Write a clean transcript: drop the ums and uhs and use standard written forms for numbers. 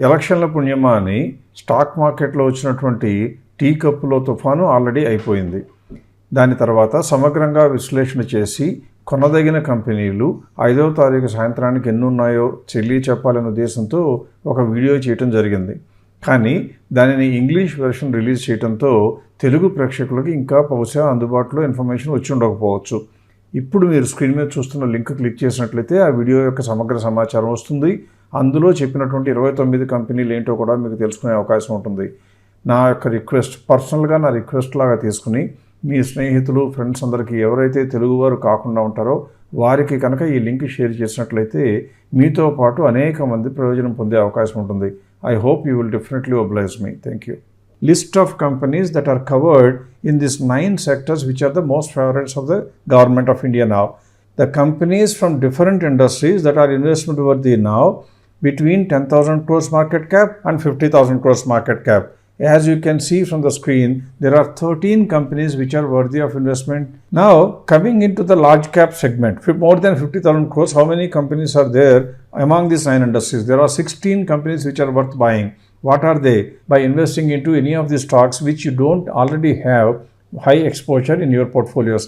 ఎలక్షన్ల పుణ్యమా అని స్టాక్ మార్కెట్లో వచ్చినటువంటి టీ కప్పులో తుఫాను ఆల్రెడీ అయిపోయింది. దాని తర్వాత సమగ్రంగా విశ్లేషణ చేసి కొనదగిన కంపెనీలు 5వ తారీఖు సాయంత్రానికి ఎన్ని ఉన్నాయో చెప్పాలనే ఉద్దేశంతో ఒక వీడియో చేయటం జరిగింది. కానీ దానిని ఇంగ్లీష్ వెర్షన్ రిలీజ్ చేయడంతో తెలుగు ప్రేక్షకులకి ఇంకా బహుశా అందుబాటులో ఇన్ఫర్మేషన్ వచ్చి ఉండకపోవచ్చు. ఇప్పుడు మీరు స్క్రీన్ మీద చూస్తున్న లింక్ క్లిక్ చేసినట్లయితే ఆ వీడియో యొక్క సమగ్ర సమాచారం వస్తుంది. అందులో చెప్పినటువంటి 29 కంపెనీలు ఏంటో కూడా మీకు తెలుసుకునే అవకాశం ఉంటుంది. నా యొక్క రిక్వెస్ట్, పర్సనల్గా నా రిక్వెస్ట్ లాగా తీసుకుని మీ స్నేహితులు, ఫ్రెండ్స్ అందరికీ ఎవరైతే తెలుగువారు కాకుండా ఉంటారో వారికి కనుక ఈ లింక్ షేర్ చేసినట్లయితే మీతో పాటు అనేక మంది ప్రయోజనం పొందే అవకాశం ఉంటుంది. I hope you will definitely oblige me. Thank you. List of companies that are covered in these 9 sectors which are the most favorites of the government of India now. The companies from different industries that are investment worthy now between 10,000 crores market cap and 50,000 crores market cap. As you can see from the screen, there are 13 companies which are worthy of investment. Now, coming into the large cap segment, more than 50,000 crores, how many companies are there among these 9 industries? There are 16 companies which are worth buying. What are they? By investing into any of these stocks which you don't already have high exposure in your portfolios.